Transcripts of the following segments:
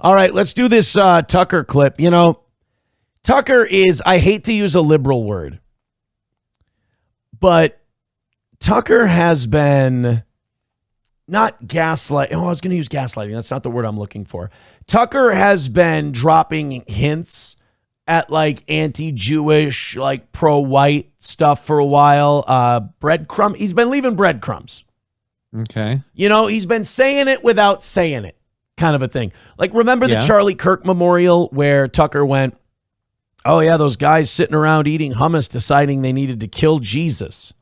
All right, let's do this Tucker clip. You know, Tucker is, I hate to use a liberal word, but Tucker has been not gaslight. Oh, I was going to use gaslighting. That's not the word I'm looking for. Tucker has been dropping hints at like anti-Jewish, like pro-white stuff for a while. Breadcrumb. He's been leaving breadcrumbs. Okay. You know, he's been saying it without saying it, kind of a thing. Like, remember the Charlie Kirk memorial where Tucker went, oh yeah, those guys sitting around eating hummus deciding they needed to kill Jesus.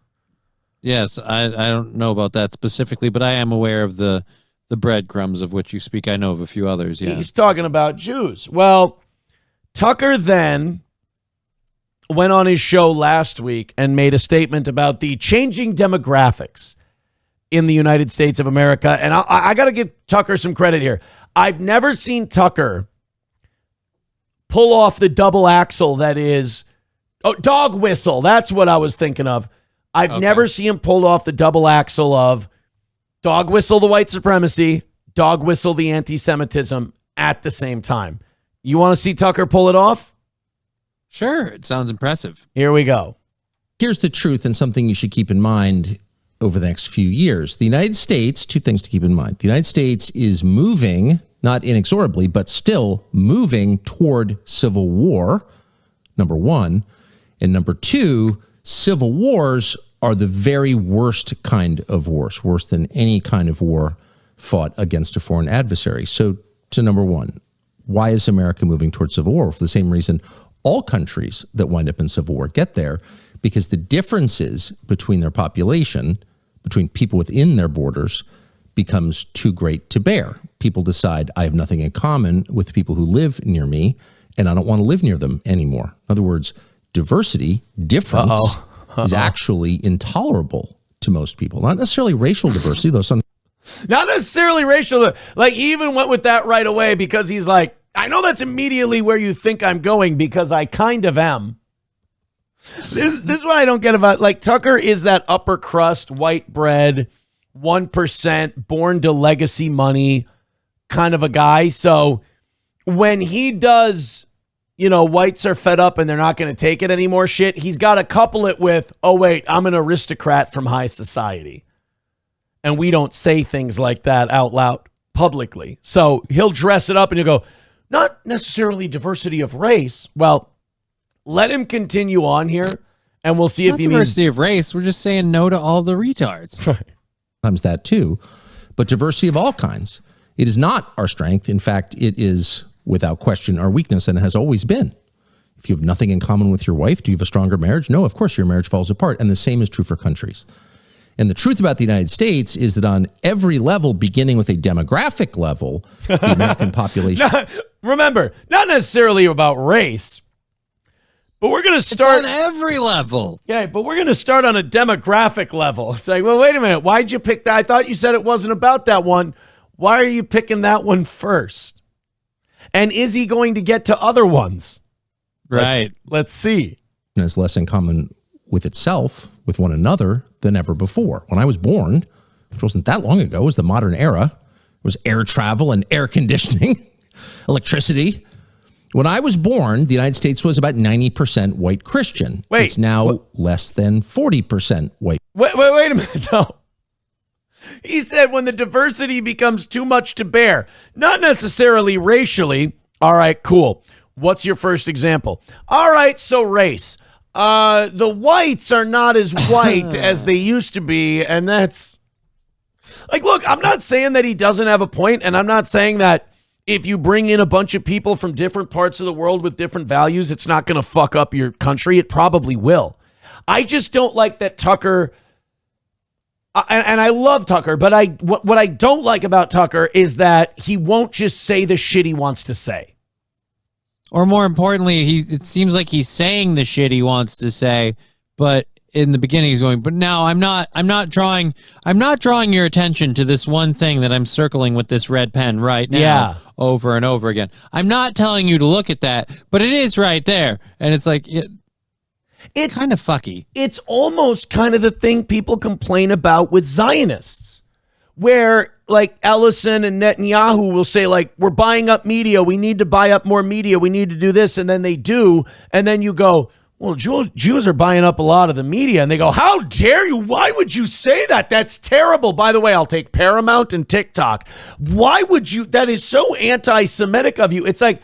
Yes, I don't know about that specifically, but I am aware of the breadcrumbs of which you speak. I know of a few others, yeah. He's talking about Jews. Well, Tucker then went on his show last week and made a statement about the changing demographics in the United States of America. And I got to give Tucker some credit here. I've never seen Tucker pull off the double axle that is, dog whistle. That's what I was thinking of. I've never seen him pull off the double axle of dog whistle the white supremacy, dog whistle the anti-Semitism at the same time. You want to see Tucker pull it off? Sure, it sounds impressive. Here we go. Here's the truth and something you should keep in mind over the next few years. The United States, two things to keep in mind. The United States is moving, not inexorably, but still moving toward civil war, number one. And number two, civil wars are the very worst kind of wars, worse than any kind of war fought against a foreign adversary. So to number one, why is America moving towards civil war? For the same reason all countries that wind up in civil war get there, because the differences between their population, between people within their borders, becomes too great to bear. People decide, I have nothing in common with the people who live near me, and I don't want to live near them anymore. In other words, diversity, difference, is actually intolerable to most people. Not necessarily racial diversity, though some. Not necessarily racial. Like, he even went with that right away because he's like, I know that's immediately where you think I'm going because I kind of am. This is what I don't get about, like, Tucker is that upper crust, white bread, 1%, born to legacy money kind of a guy. So when he does, you know, whites are fed up and they're not going to take it anymore shit, he's got to couple it with, oh, wait, I'm an aristocrat from high society. And we don't say things like that out loud publicly. So he'll dress it up and he'll go, not necessarily diversity of race. Well, let him continue on here and we'll see if he means diversity of race. We're just saying no to all the retards. Right. Sometimes that too, but diversity of all kinds. It is not our strength. In fact, it is without question our weakness, and it has always been. If you have nothing in common with your wife, do you have a stronger marriage? No, of course your marriage falls apart. And the same is true for countries. And the truth about the United States is that on every level, beginning with a demographic level, the American population. Remember, not necessarily about race, but we're going to start on every level. Yeah, but we're going to start on a demographic level. It's like, well, wait a minute. Why'd you pick that? I thought you said it wasn't about that one. Why are you picking that one first? And is he going to get to other ones? Right. Let's see. Has less in common with itself, with one another, than ever before. When I was born, which wasn't that long ago, it was the modern era. It was air travel and air conditioning, electricity. When I was born, the United States was about 90% white Christian. Wait, it's now less than 40% white. Wait a minute, though. He said when the diversity becomes too much to bear, not necessarily racially. All right, cool. What's your first example? All right, so race. The whites are not as white as they used to be, and that's like, look, I'm not saying that he doesn't have a point, and I'm not saying that if you bring in a bunch of people from different parts of the world with different values, it's not going to fuck up your country. It probably will. I just don't like that Tucker, and I love Tucker, but what I don't like about Tucker is that he won't just say the shit he wants to say. Or more importantly, it seems like he's saying the shit he wants to say, but in the beginning he's going, but now I'm not drawing your attention to this one thing that I'm circling with this red pen right now over and over again. I'm not telling you to look at that, but it is right there. And it's like, it's kind of fucky. It's almost kind of the thing people complain about with Zionists, where like Ellison and Netanyahu will say, like, we're buying up media. We need to buy up more media. We need to do this. And then they do. And then you go, well, Jews are buying up a lot of the media. And they go, how dare you? Why would you say that? That's terrible. By the way, I'll take Paramount and TikTok. Why would you? That is so anti-Semitic of you. It's like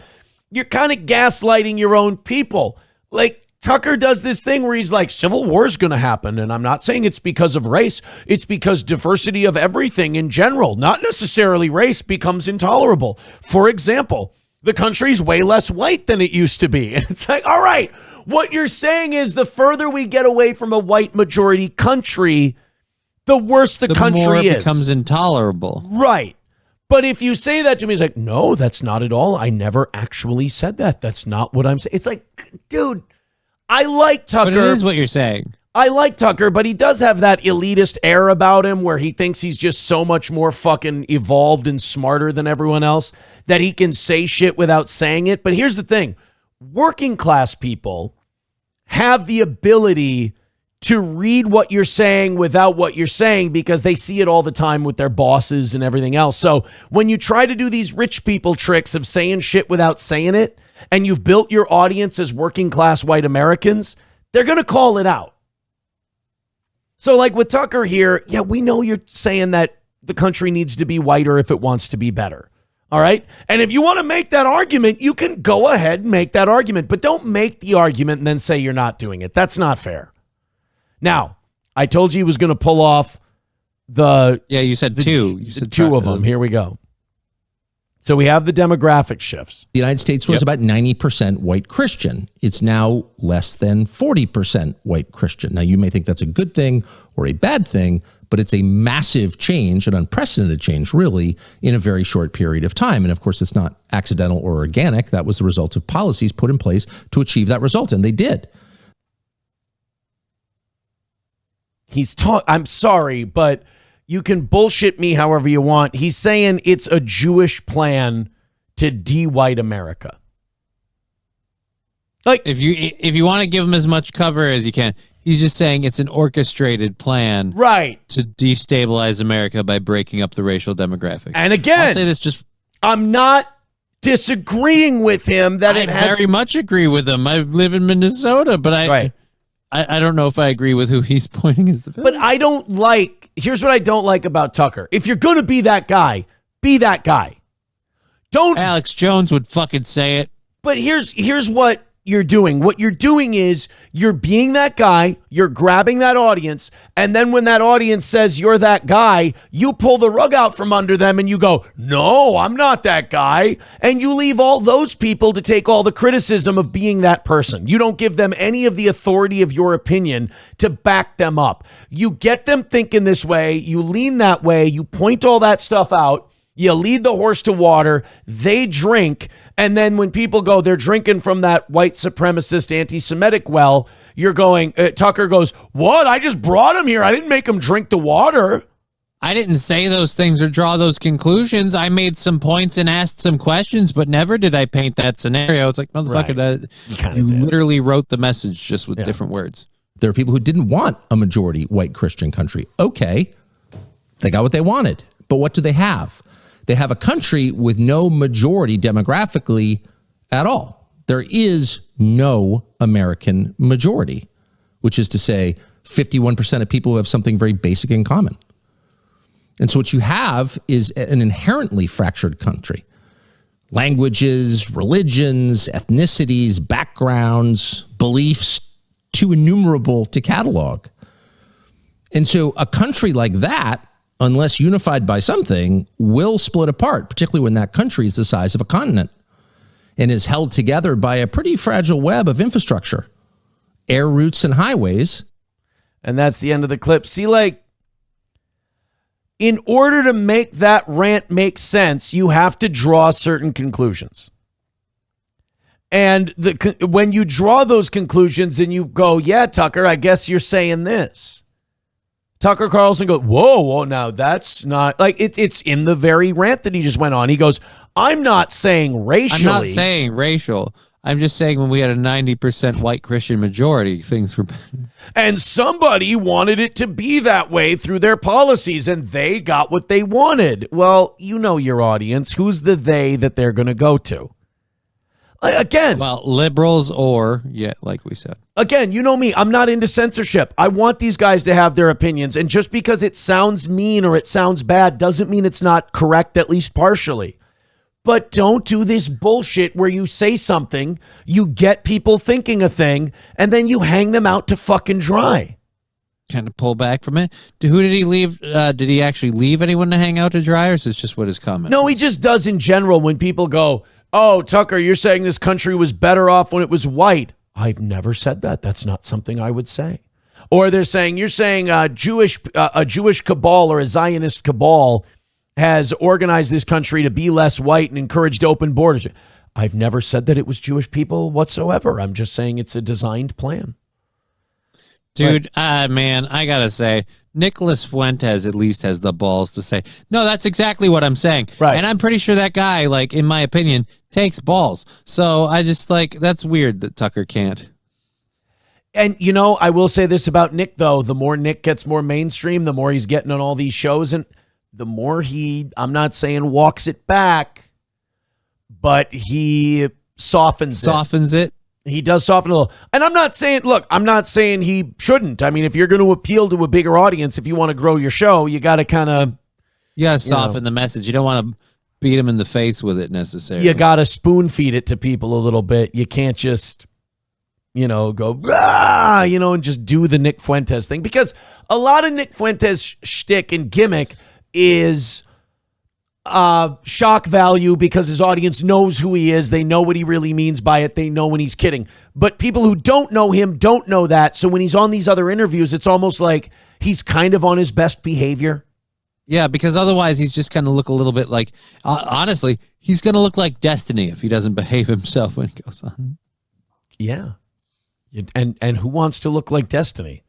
you're kind of gaslighting your own people. Like, Tucker does this thing where he's like, civil war is going to happen. And I'm not saying it's because of race. It's because diversity of everything in general, not necessarily race, becomes intolerable. For example, the country's way less white than it used to be. And it's like, all right, what you're saying is the further we get away from a white majority country, the worse the country more it is. becomes intolerable. Right. But if you say that to me, it's like, no, that's not at all. I never actually said that. That's not what I'm saying. It's like, dude, I like Tucker. But it is what you're saying. I like Tucker, but he does have that elitist air about him where he thinks he's just so much more fucking evolved and smarter than everyone else that he can say shit without saying it. But here's the thing. Working class people have the ability to read what you're saying without what you're saying because they see it all the time with their bosses and everything else. So when you try to do these rich people tricks of saying shit without saying it, and you've built your audience as working class white Americans, they're going to call it out. So like with Tucker here, yeah, we know you're saying that the country needs to be whiter if it wants to be better. All right. And if you want to make that argument, you can go ahead and make that argument, but don't make the argument and then say you're not doing it. That's not fair. Now, I told you he was going to pull off you said two. You said two of them. Here we go. So we have the demographic shifts. The United States was about 90% white Christian. It's now less than 40% white Christian. Now, you may think that's a good thing or a bad thing, but it's a massive change, an unprecedented change, really, in a very short period of time. And of course, it's not accidental or organic. That was the result of policies put in place to achieve that result, and they did. I'm sorry, but you can bullshit me however you want. He's saying it's a Jewish plan to de-white America. Like, if you want to give him as much cover as you can, he's just saying it's an orchestrated plan, right, to destabilize America by breaking up the racial demographics. And again, I'll say this just I'm not disagreeing with him that I very much agree with him. I live in Minnesota, but I don't know if I agree with who he's pointing as the villain. But here's what I don't like about Tucker. If you're going to be that guy, be that guy. Don't. Alex Jones would fucking say it. But here's what you're doing. What you're doing is you're being that guy, you're grabbing that audience, and then when that audience says you're that guy, you pull the rug out from under them and you go, no, I'm not that guy. And you leave all those people to take all the criticism of being that person. You don't give them any of the authority of your opinion to back them up. You get them thinking this way, you lean that way, you point all that stuff out, you lead the horse to water, they drink, and then when people go, they're drinking from that white supremacist anti-Semitic well, you're going, Tucker goes, what? I just brought him here. I didn't make him drink the water. I didn't say those things or draw those conclusions. I made some points and asked some questions, but never did I paint that scenario. It's like, motherfucker, right. You literally wrote the message just with different words. There are people who didn't want a majority white Christian country. Okay, they got what they wanted. But what do they have? They have a country with no majority demographically at all. There is no American majority, which is to say 51% of people who have something very basic in common. And so what you have is an inherently fractured country. Languages, religions, ethnicities, backgrounds, beliefs, too innumerable to catalog. And so a country like that, unless unified by something, will split apart, particularly when that country is the size of a continent and is held together by a pretty fragile web of infrastructure, air routes and highways. And that's the end of the clip. See, like, in order to make that rant make sense, you have to draw certain conclusions. And when you draw those conclusions and you go, yeah, Tucker, I guess you're saying this. Tucker Carlson goes, whoa, now that's not, like, it's in the very rant that he just went on. He goes, I'm not saying racially. I'm not saying racial. I'm just saying when we had a 90% white Christian majority, things were better. And somebody wanted it to be that way through their policies, and they got what they wanted. Well, you know your audience. Who's the they that they're going to go to? Again. Well, liberals or, yeah, like we said. Again, you know me. I'm not into censorship. I want these guys to have their opinions. And just because it sounds mean or it sounds bad doesn't mean it's not correct, at least partially. But don't do this bullshit where you say something, you get people thinking a thing, and then you hang them out to fucking dry. Kind of pull back from it. Who did he leave? Did he actually leave anyone to hang out to dry, or is this just what his comment? No, he just does in general when people go, oh, Tucker, you're saying this country was better off when it was white. I've never said that. That's not something I would say. Or they're saying, you're saying a Jewish cabal or a Zionist cabal has organized this country to be less white and encouraged open borders. I've never said that it was Jewish people whatsoever. I'm just saying it's a designed plan. Dude, man, I gotta say, Nicholas Fuentes at least has the balls to say, no, that's exactly what I'm saying. Right. And I'm pretty sure that guy, like, in my opinion, takes balls. So I just, like, that's weird that Tucker can't. And, you know, I will say this about Nick, though. The more Nick gets more mainstream, the more he's getting on all these shows. And the more he, I'm not saying walks it back, but he softens it. He does soften a little. And I'm not saying, look, I'm not saying he shouldn't. I mean, if you're going to appeal to a bigger audience, if you want to grow your show, you got to kind of. You got to soften the message. You don't want to beat him in the face with it necessarily. You got to spoon feed it to people a little bit. You can't just, go, and just do the Nick Fuentes thing. Because a lot of Nick Fuentes shtick and gimmick is shock value because his audience knows who he is. They know what he really means by it. They know when he's kidding. But people who don't know him don't know that. So when he's on these other interviews, it's almost like he's kind of on his best behavior. Yeah, because otherwise he's just going to look a little bit like, honestly, he's going to look like Destiny if he doesn't behave himself when he goes on. Yeah. And who wants to look like Destiny?